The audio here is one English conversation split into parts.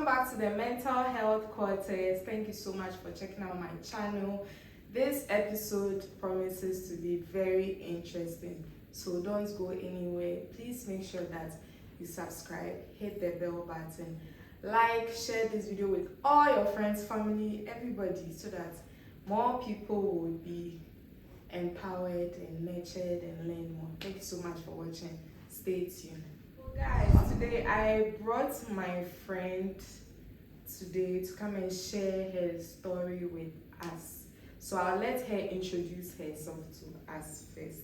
back to the Mental Health Quarters. Thank you so much for checking out my channel. This episode promises to be very interesting, so don't go anywhere. Please make sure that you subscribe, hit the bell button, like, share this video with all your friends, family, everybody, so that more people will be empowered and nurtured and learn more. Thank you so much for watching. Stay tuned. Guys, today I brought my friend today to come and share her story with us. So I'll let her introduce herself to us first.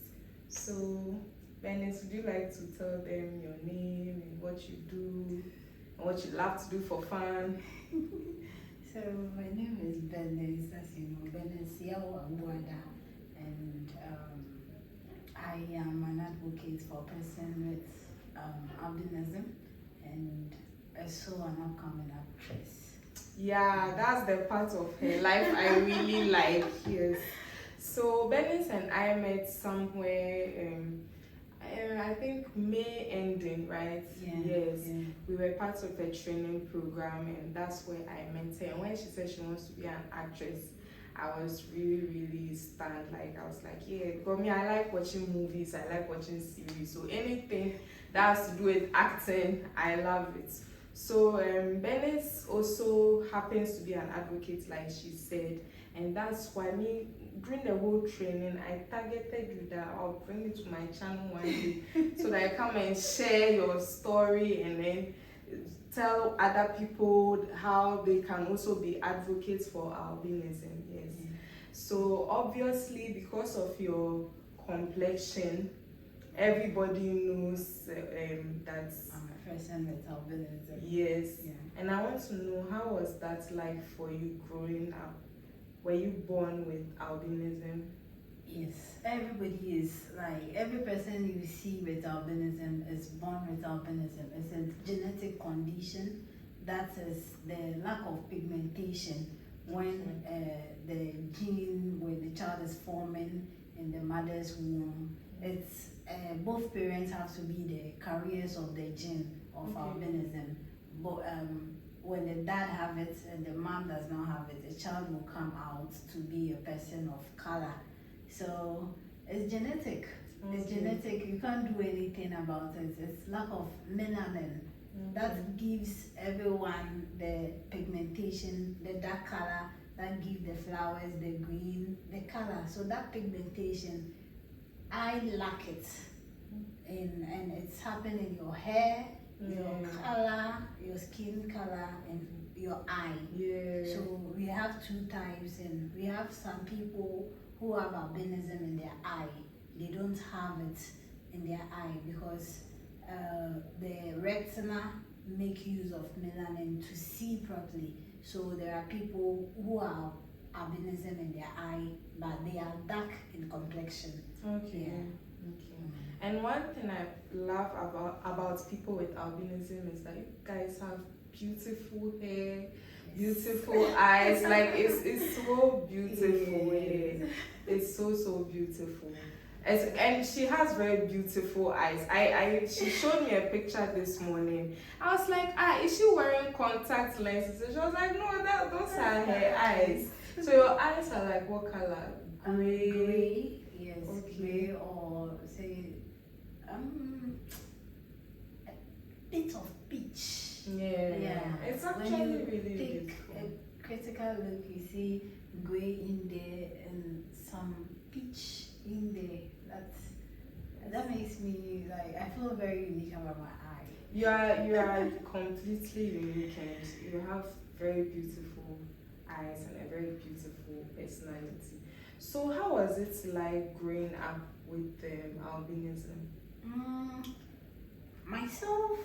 So, Bernice, would you like to tell them your name and what you do and what you love to do for fun? So my name is Bernice, as you know, Bernice Yawa Agboada, and I am an advocate for a person with albinism and also an upcoming actress. Yeah, that's the part of her life I really like. Yes. So Bernice and I met somewhere. I think May ending, right? Yeah, yes. Yeah. We were part of a training program, and that's where I met her. And when she said she wants to be an actress, I was really stunned. Like, I was like, yeah, because me, I like watching movies, I like watching series. So anything that has to do with acting, I love it. So Bernice also happens to be an advocate, like she said, and that's why me, during the whole training, I targeted you that I'll bring it to my channel one day so that I come and share your story and then tell other people how they can also be advocates for albinism. Yes. So obviously, because of your complexion, everybody knows that I'm a person with albinism. Yes. Yeah. And I want to know, how was that like for you growing up? Were you born with albinism? Yes, everybody is, like, every person you see with albinism is born with albinism. It's a genetic condition that is the lack of pigmentation when the gene, when the child is forming in the mother's womb. It's both parents have to be the carriers of the gene of albinism. But when the dad have it and the mom does not have it, the child will come out to be a person of color. So it's genetic. It's genetic. You can't do anything about it. It's lack of melanin that gives everyone the pigmentation, the dark color that gives the flowers the green, the color. So that pigmentation, I lack it, and it's happening in your hair, your color, your skin color, and your eye. Yeah. So we have two types, and we have some people who have albinism in their eye. They don't have it in their eye because the retina make use of melanin to see properly. So there are people who have albinism in their eye, but they are dark in complexion. Okay. Yeah. Okay. And one thing I love about people with albinism is that you guys have beautiful hair, beautiful eyes. Like, it's so beautiful. Yeah. It's so beautiful. And she has very beautiful eyes. She showed me a picture this morning. I was like, is she wearing contact lenses? And she was like, no, those are her eyes. So your eyes are like what color? Gray, yes. Okay. Gray, or say a bit of peach. Yeah. It's actually when you really take beautiful. a critical look, you see gray in there and some peach in there. That makes me, like, I feel very unique about my eye. You are completely unique, and you have very beautiful eyes and a very beautiful personality. So how was it like growing up with albinism? Myself,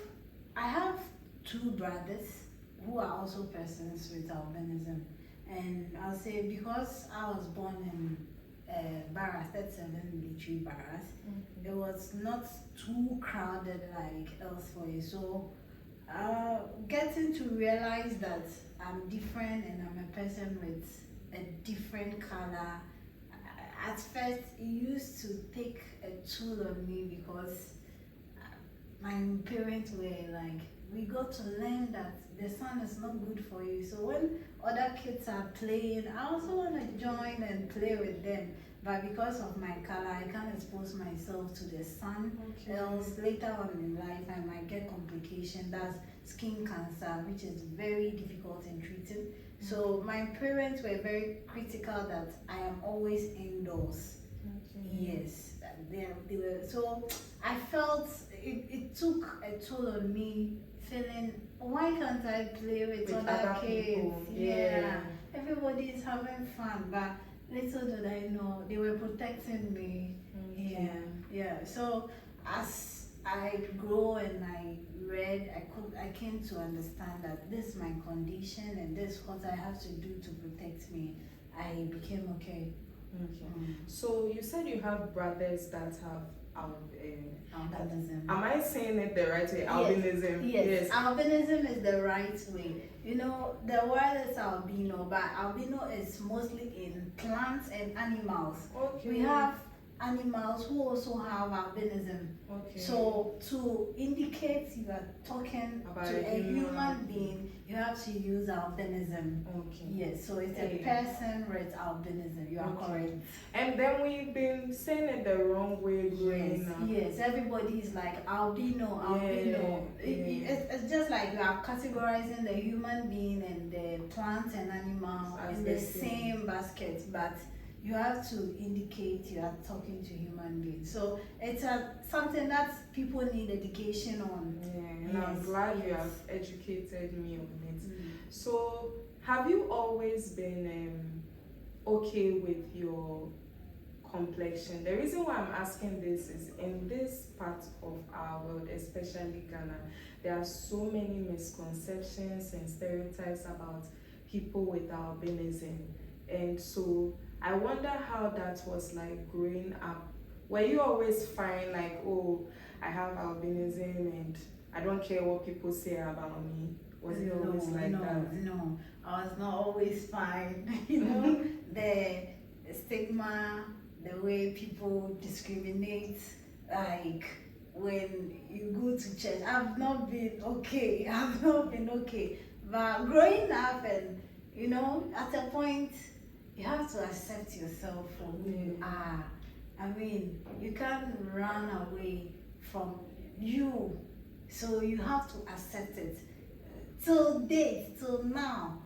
I have two brothers who are also persons with albinism, and I'll say because I was born in Barras, that's 7 military barracks, it was not too crowded like elsewhere. So getting to realize that I'm different and I'm a person with a different color, at first it used to take a toll on me because my parents were like we got to learn that the sun is not good for you. So when other kids are playing, I also want to join and play with them. But because of my color, I can't expose myself to the sun. Okay. Else, later on in life, I might get complication. That's skin cancer, which is very difficult in treating. So my parents were very critical that I am always indoors. Okay. Yes, they were. So I felt it took a toll on me, feeling why can't I play with other kids? People. Yeah, everybody is having fun, but little did I know they were protecting me. Okay. Yeah. So as I grow and I read, I came to understand that this is my condition and this is what I have to do to protect me. I became okay. Okay. So you said you have brothers that have Albinism. am I saying it the right way? Albinism. Yes. Albinism is the right way. You know, the word is albino, but albino is mostly in plants and animals. Okay. We have animals who also have albinism. Okay. So to indicate you are talking about to a human being, you have to use albinism. Okay. Yes, so it's a person with albinism. You are correct. And then we've been saying it the wrong way growing up. Yes, everybody is like albino. It's just like you are categorizing the human being and the plant and animal in the same basket, but you have to indicate you are talking to human beings. So it's something that people need education on. Yeah, and I'm glad you have educated me on it. So have you always been okay with your complexion? The reason why I'm asking this is in this part of our world, especially Ghana, there are so many misconceptions and stereotypes about people with albinism. And so I wonder how that was like growing up. Were you always fine, like, oh, I have albinism and I don't care what people say about me? Was it always like that? No, I was not always fine. You know, the stigma, the way people discriminate, like when you go to church, I've not been okay. But growing up and, you know, at a point, you have to accept yourself for who you are. I mean, you can't run away from you. So you have to accept it. Till now,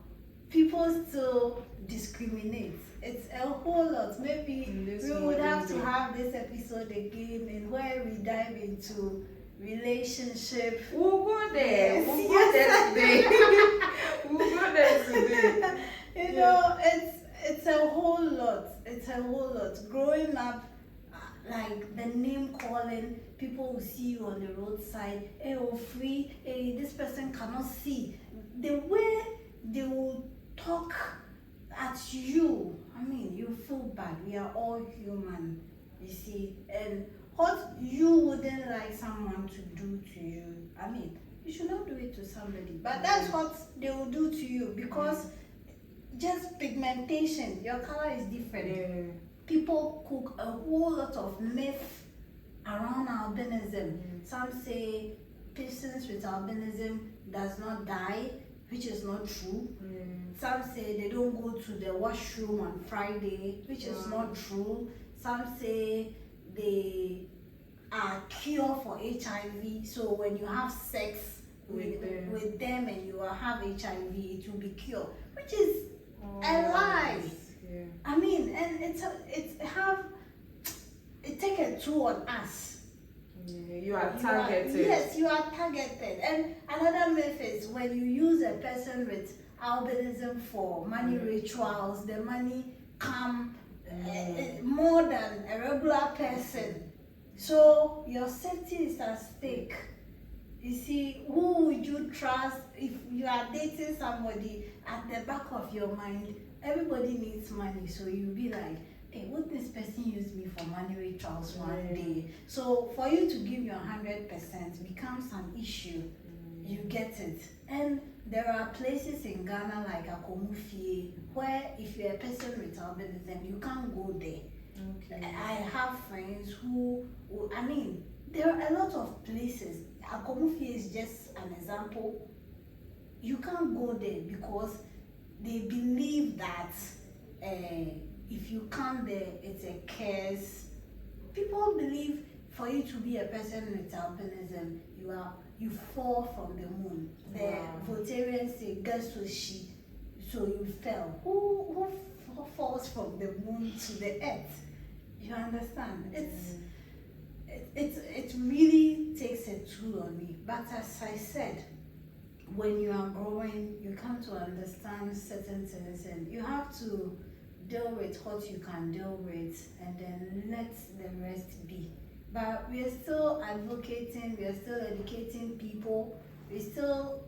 people still discriminate. It's a whole lot. Maybe we would have to have this episode again and where we dive into relationship. We'll go there. We'll go there today. We'll go there today. You know, it's a whole lot. It's a whole lot. Growing up, like the name calling, people will see you on the roadside. Hey, oh, free. Hey, this person cannot see. The way they will talk at you, I mean, you feel bad. We are all human, you see. And what you wouldn't like someone to do to you, I mean, you should not do it to somebody. But that's what they will do to you because just pigmentation, your color is different. People cook a whole lot of myth around albinism. Some say persons with albinism does not die, which is not true. Some say they don't go to the washroom on Friday, which is not true. Some say they are cure for HIV, so when you have sex with them and you have HIV, it will be cured, which is a lie. I mean, and it take a toll on us. You are targeted. Yes, you are targeted. And another myth is when you use a person with albinism for money rituals, the money come more than a regular person. So your safety is at stake. You see, who would you trust if you are dating somebody? At the back of your mind, everybody needs money, so you'll be like, hey, would this person use me for money rituals one day? So for you to give your 100% becomes an issue. You get it. And there are places in Ghana like Akomufie where if you're a person with albinism, you can't go there. I have friends who, I mean, there are a lot of places. Akomufi is just an example. You can't go there because they believe that if you come there, it's a curse. People believe for you to be a person with albinism, you fall from the moon. The Voltarians say, "Guess who she?" So you fell. Who falls from the moon to the earth? You understand? It really takes a toll on me. But as I said, when you are growing, you come to understand certain things, and you have to deal with what you can deal with, and then let the rest be. But we are still advocating, we are still educating people, we're still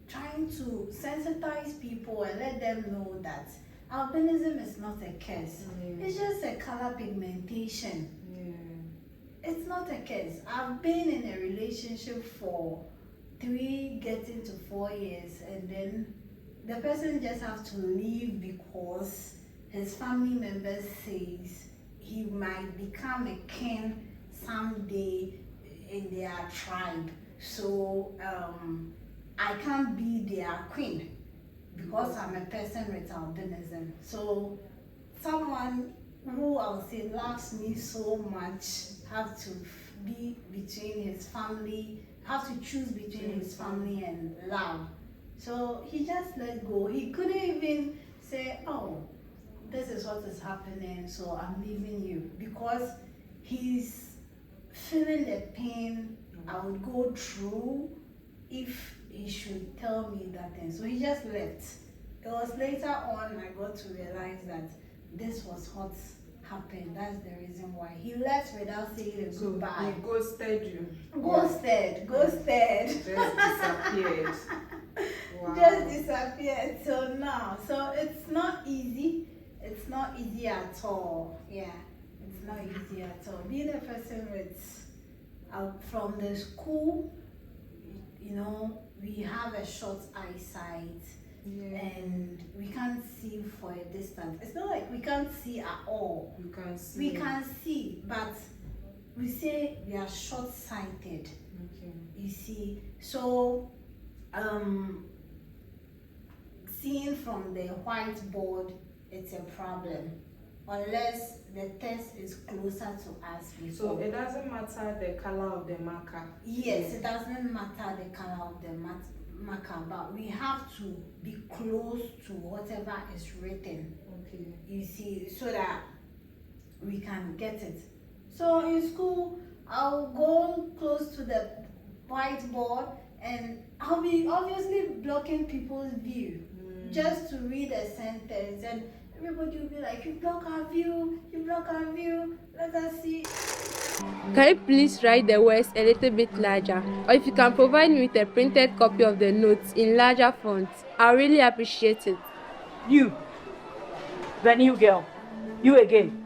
trying to sensitize people and let them know that albinism is not a curse. It's just a color pigmentation. It's not a curse. I've been in a relationship for 3 getting to 4 years, and then the person just have to leave because his family member says he might become a king someday in their tribe. So I can't be their queen because I'm a person with albinism. So someone who I'll say loves me so much have to be between his family, have to choose between his family and love. So he just let go. He couldn't even say, "Oh, this is what is happening, so I'm leaving you," because he's feeling the pain I would go through if he should tell me that thing. So he just left. It was later on I got to realize that this was what happened. That's the reason why he left without saying a goodbye. He ghosted you. Ghosted. Just disappeared. Wow. Just disappeared till now. So it's not easy. It's not easy at all. Yeah, it's not easy at all. Being a person with from the school, you know, we have a short eyesight. And we can't see for a distance. It's not like we can't see at all. You can see. We can see, but we say we are short-sighted. You see, so seeing from the whiteboard, it's a problem unless the test is closer to us before. So it doesn't matter the color of the marker. Yes, it doesn't matter the color of the marker, but we have to be close to whatever is written. You see, so that we can get it. So in school, I'll go close to the whiteboard and I'll be obviously blocking people's view just to read a sentence, and everybody will be like, "You block our view, you block our view, let us see." Can you please write the words a little bit larger? Or if you can provide me with a printed copy of the notes in larger fonts, I'll really appreciate it. You, the new girl, you again.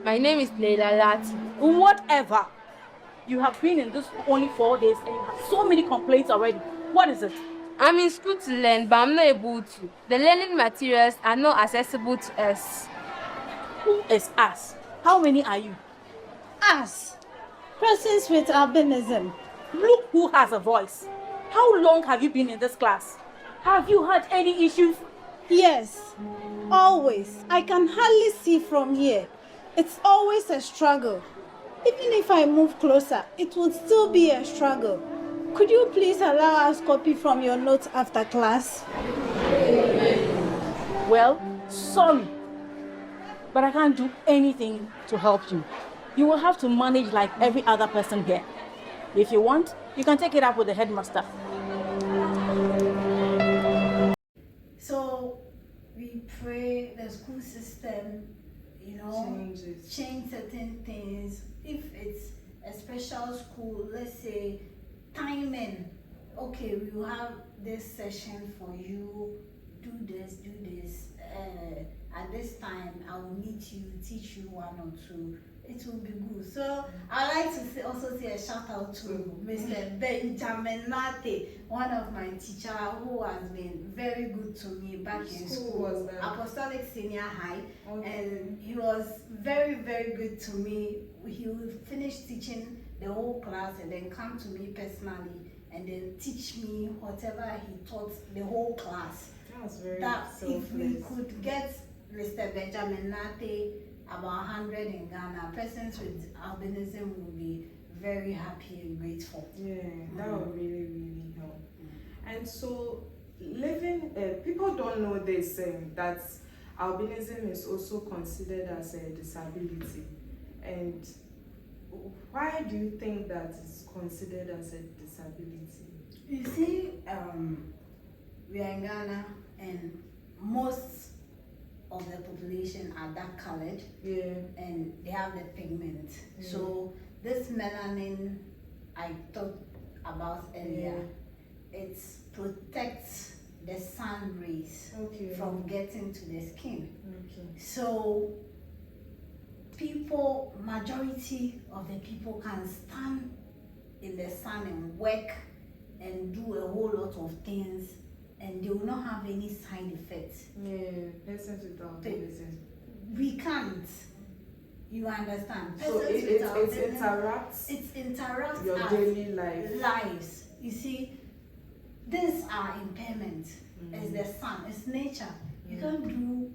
My name is Leila Lati. Whatever. You have been in this only 4 days and you have so many complaints already. What is it? I'm in school to learn, but I'm not able to. The learning materials are not accessible to us. Who is us? How many are you? Us, persons with albinism. Look who has a voice. How long have you been in this class? Have you had any issues? Yes, always. I can hardly see from here. It's always a struggle. Even if I move closer, it would still be a struggle. Could you please allow us copy from your notes after class? Well, sorry, but I can't do anything to help you. You will have to manage like every other person here. If you want, you can take it up with the headmaster. So we pray the school system, change certain things. If it's a special school, let's say timing. Okay, we will have this session for you. Do this. At this time, I will meet you, teach you 1 or 2. It will be good. So I like to also say a shout out to Mr. Benjamin Mate, one of my teachers who has been very good to me back in school. Apostolic Senior High, and he was very, very good to me. He will finish teaching the whole class and then come to me personally and then teach me whatever he taught the whole class. That's very That if we selfless. could get Mr. Benjamin Nate about 100 in Ghana, persons with albinism would be very happy and grateful. Yeah, that would really, really help. And so, people don't know this, that albinism is also considered as a disability. And why do you think that it's considered as a disability? You see, we are in Ghana and most of the population are dark colored, Yeah. and they have the pigment. Yeah. So this melanin I talked about earlier, it protects the sun rays from getting to the skin. Okay. So majority of the people can stand in the sun and work and do a whole lot of things, and they will not have any side effects. Yeah, persons with albinism. We can't. You understand? So it It interrupts your our daily life. lives. You see, these are impairment. It's the sun. It's nature. You can't do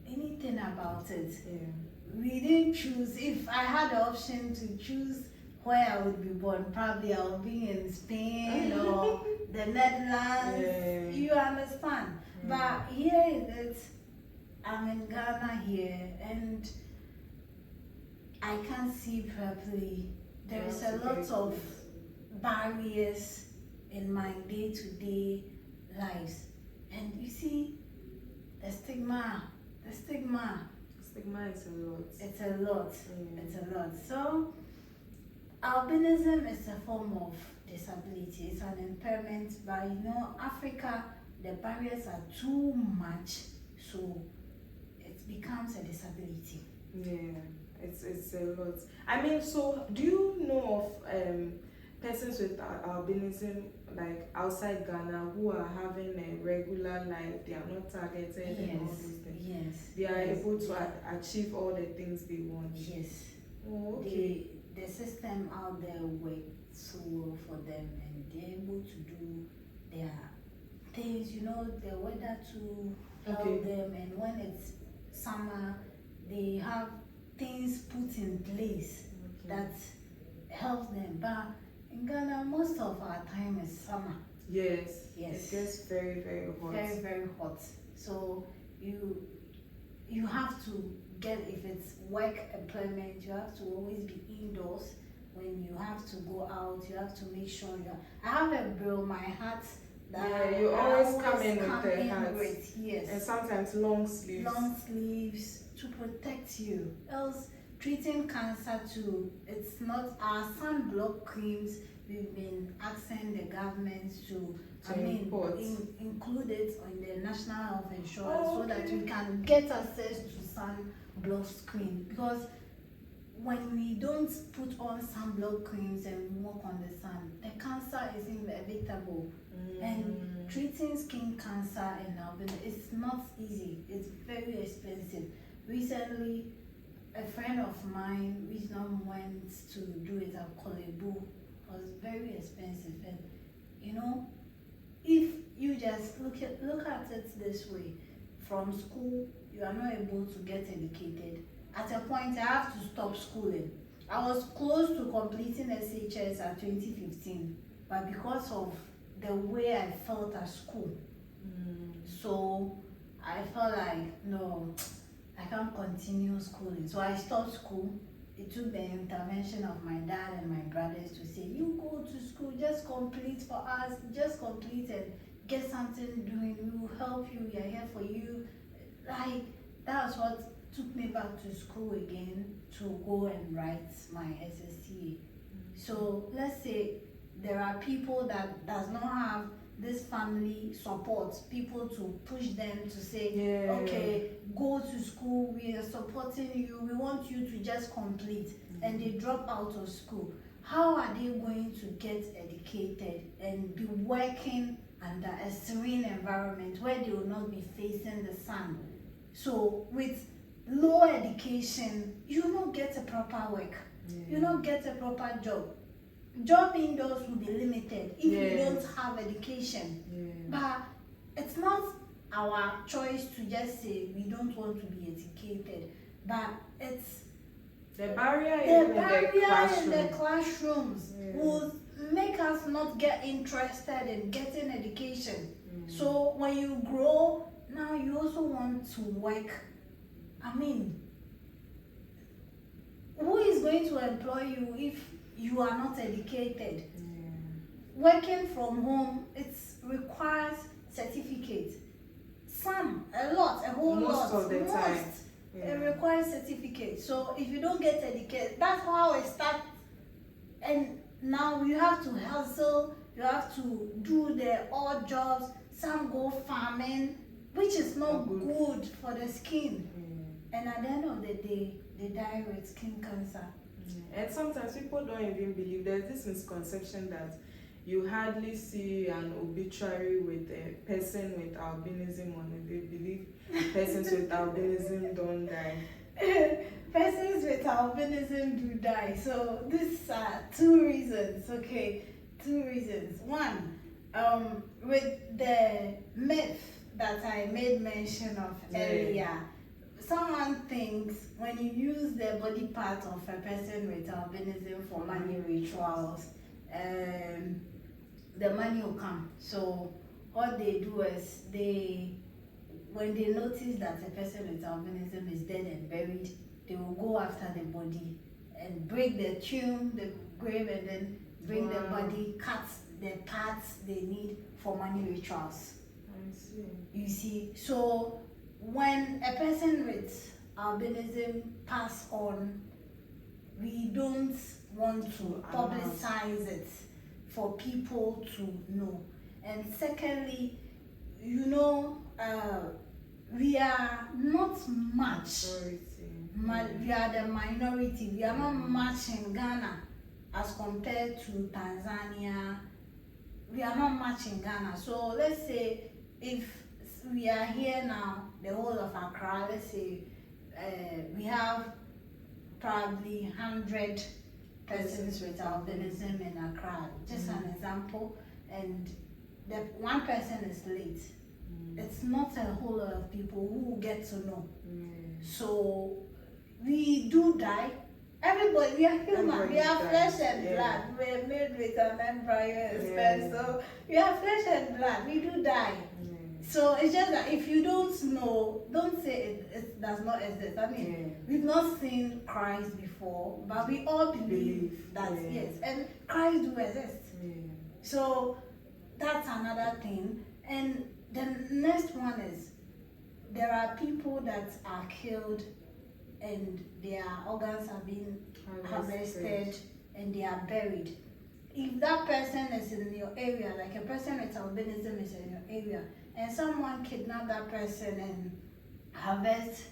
anything about it. Yeah. We didn't choose. If I had the option to choose where I would be born, probably I would be in Spain or the Netherlands. Yeah. You understand? But here I'm in Ghana here, and I can't see properly. There is a lot of barriers in my day-to-day lives, and you see, the stigma. Stigma is a lot. It's a lot. It's a lot. So, albinism is a form of disability. It's an impairment, but you know, Africa, the barriers are too much, so it becomes a disability. Yeah, it's a lot. I mean, so do you know of persons with albinism, like outside Ghana, who are having a regular life? They are not targeted and all these things. Yes. They are able to achieve all the things they want. Yes. Oh, okay. The system out there works so well for them, and they're able to do their things, you know, the weather to help them, and when it's summer, they have things put in place that helps them. But in Ghana, most of our time is summer. Yes. Yes. It gets very, very hot. Very, very hot. So you have to get, if it's work employment, you have to always be indoors. When you have to go out, you have to make sure I have a bill, my hat. Yeah, you always come in with the hat. Yes. And sometimes long sleeves. Long sleeves to protect you. Else, treating cancer too, it's not our sunblock creams. We've been asking the government to include it on the national health insurance so that we can get access to sunblock cream. Because when we don't put on sunblock creams and we walk on the sun, the cancer is inevitable. And treating skin cancer and albinism, it's not easy. It's very expensive. Recently, a friend of mine, wisdom, went to do it at Kolebu. It was very expensive, and you know, if you just look at it this way, from school you are not able to get educated. At a point, I have to stop schooling. I was close to completing SHS at 2015, but because of the way I felt at school, so I felt like, no, I can't continue schooling. So I stopped school. It took the intervention of my dad and my brothers to say, you go to school, just complete for us, just complete and get something doing. We will help you, we are here for you. Like, that's what took me back to school again, to go and write my SSCA. So let's say there are people that does not have this family support, people to push them to say, okay, go to school, we are supporting you, we want you to just complete, and they drop out of school. How are they going to get educated and be working under a serene environment where they will not be facing the sun? So with low education, you will not get a proper work, you will not get a proper job. job indoors will be limited if you Yes. don't have education. Yeah. But it's not our choice to just say we don't want to be educated, but it's The barrier the in barrier the classroom. in the classrooms Yeah. will make us not get interested in getting education. So when you grow, now you also want to work. I mean, who is going to employ you if you are not educated? Working from home, it requires certificate. A whole Most lot. of the time. It requires certificate. So if you don't get educated, that's how it starts. And now you have to hustle, you have to do the odd jobs. Some go farming, which is not good for the skin. And at the end of the day, they die with skin cancer. And sometimes people don't even believe. There's this misconception that you hardly see an obituary with a person with albinism on it. They believe persons with albinism don't die. Persons with albinism do die. So these are two reasons, okay? Two reasons. One, with the myth that I made mention of earlier, someone thinks when you use the body part of a person with albinism for money rituals, the money will come. So what they do is when they notice that a person with albinism is dead and buried, they will go after the body and break the tomb, the grave, and then bring the body, cut the parts they need for money rituals. I see. You see, so when a person with albinism pass on, we don't want to publicize it for people to know. And secondly, we are not much. We are the minority. We are not much in Ghana as compared to Tanzania. We are not much in Ghana. So let's say if we are here now, the whole of Accra, let's say we have probably 100 persons with albinism in Accra. Just an example. And the one person is late. It's not a whole lot of people who will get to know. So we do die. Everybody, we are human. We are flesh and blood. We're made with an embryo and sperm. So we are flesh and blood. We do die. So it's just that if you don't know, don't say it does not exist. I mean, we've not seen Christ before, but we all believe that yes, and Christ do exist. So that's another thing. And the next one is there are people that are killed and their organs have been harvested and they are buried. If that person is in your area, like a person with albinism is in your area, and someone kidnap that person and harvest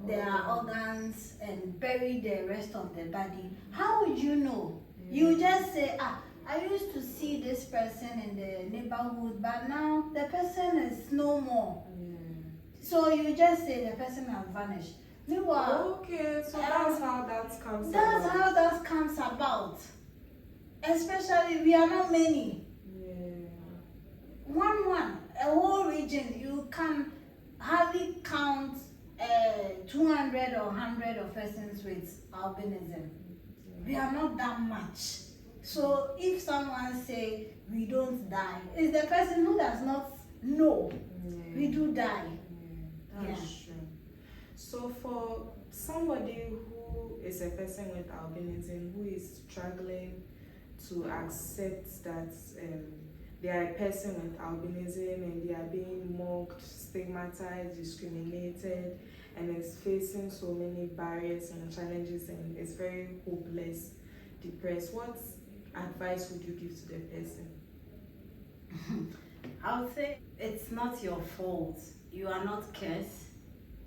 their organs and bury the rest of the body, how would you know? You just say, I used to see this person in the neighborhood, but now the person is no more. So you just say the person has vanished. Meanwhile, Okay, so that's how that comes about. That's how that comes about. Especially, we are not many. A whole region, you can hardly count 200 or 100 of persons with albinism. We are not that much. So if someone say we don't die, it's the person who does not know. We do die. That's true. So for somebody who is a person with albinism who is struggling to accept that they are a person with albinism and they are being mocked, stigmatized, discriminated, and is facing so many barriers and challenges and is very hopeless, depressed, what advice would you give to the person? I would say it's not your fault. You are not cursed.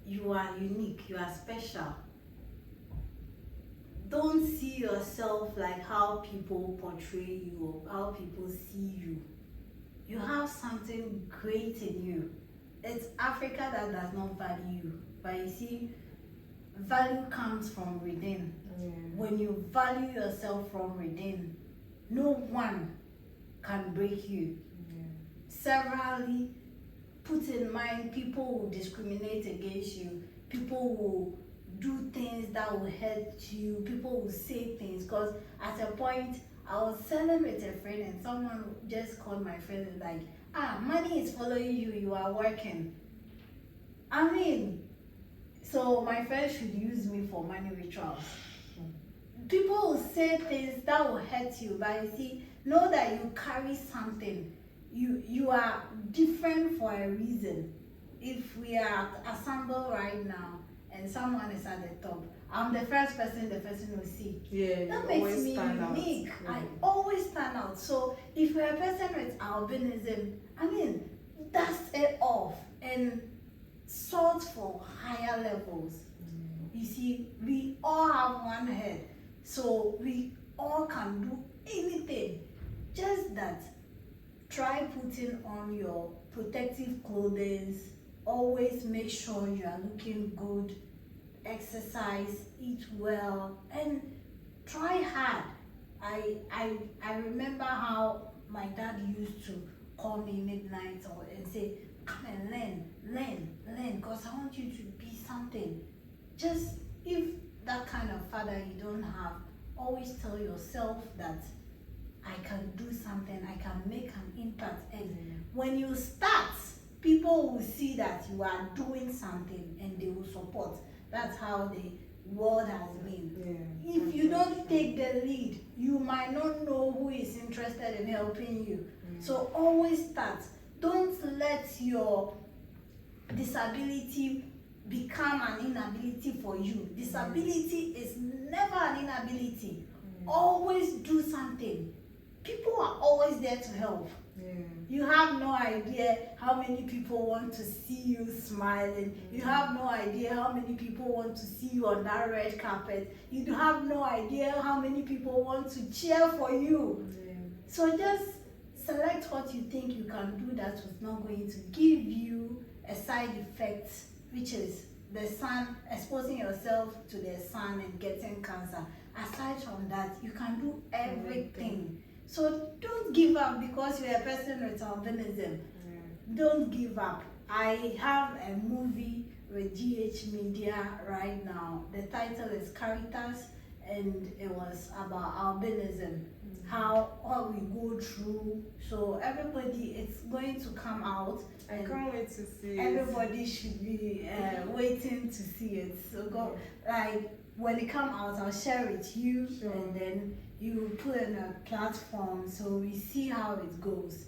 You are unique. You are special. Don't see yourself like how people portray you or how people see you. You have something great in you. It's Africa that does not value you. But you see, value comes from within. When you value yourself from within, no one can break you. Severally, put in mind, people will discriminate against you, people will do things that will hurt you, people will say things. Because at a point, I was selling with a friend and someone just called my friend and like, money is following you, you are working. I mean, so my friend should use me for money rituals. People will say things that will hurt you, but you see, know that you carry something. You are different for a reason. If we are assembled right now and someone is at the top, I'm the first person the person will see. Yeah, that makes me unique. Yeah. I always stand out. So if you're a person with albinism, I mean, dust it off and sort for higher levels. You see, we all have one head, so we all can do anything. Just that, try putting on your protective clothing. Always make sure you are looking good. Exercise, eat well, and try hard. I remember how my dad used to call me midnight and say, come and learn, because I want you to be something. Just, if that kind of father you don't have, always tell yourself that I can do something, I can make an impact. And when you start, people will see that you are doing something and they will support. That's how the world has been. If you don't take the lead, you might not know who is interested in helping you. So always start. Don't let your disability become an inability for you. Disability is never an inability. Always do something. People are always there to help. You have no idea how many people want to see you smiling. You have no idea how many people want to see you on that red carpet. You have no idea how many people want to cheer for you. So just select what you think you can do that was not going to give you a side effect, which is the sun, exposing yourself to the sun and getting cancer. Aside from that, you can do everything. So don't give up because you're a person with albinism. Don't give up. I have a movie with GH Media right now. The title is Caritas, and it was about albinism, how all we go through. So everybody, it's going to come out. I can't wait to see everybody should be waiting to see it. So go, like, when it comes out, I'll share it with you, and then you put in a platform so we see how it goes.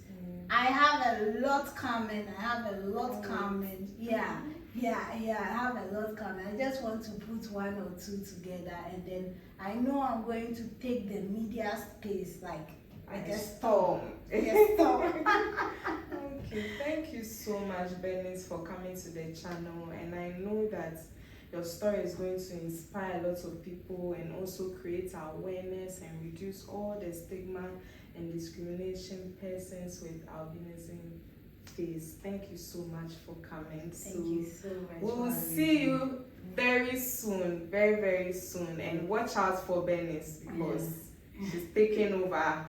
I have a lot coming. I have a lot coming. Yeah, I have a lot coming. I just want to put one or two together, and then I know I'm going to take the media space like a storm. A storm. Okay, thank you so much, Bernice, for coming to the channel, and I know that your story is going to inspire lots of people and also create awareness and reduce all the stigma and discrimination persons with albinism face. Thank you so much for coming. Thank you so much. We'll see you very soon, very, very soon. And watch out for Bernice because she's taking over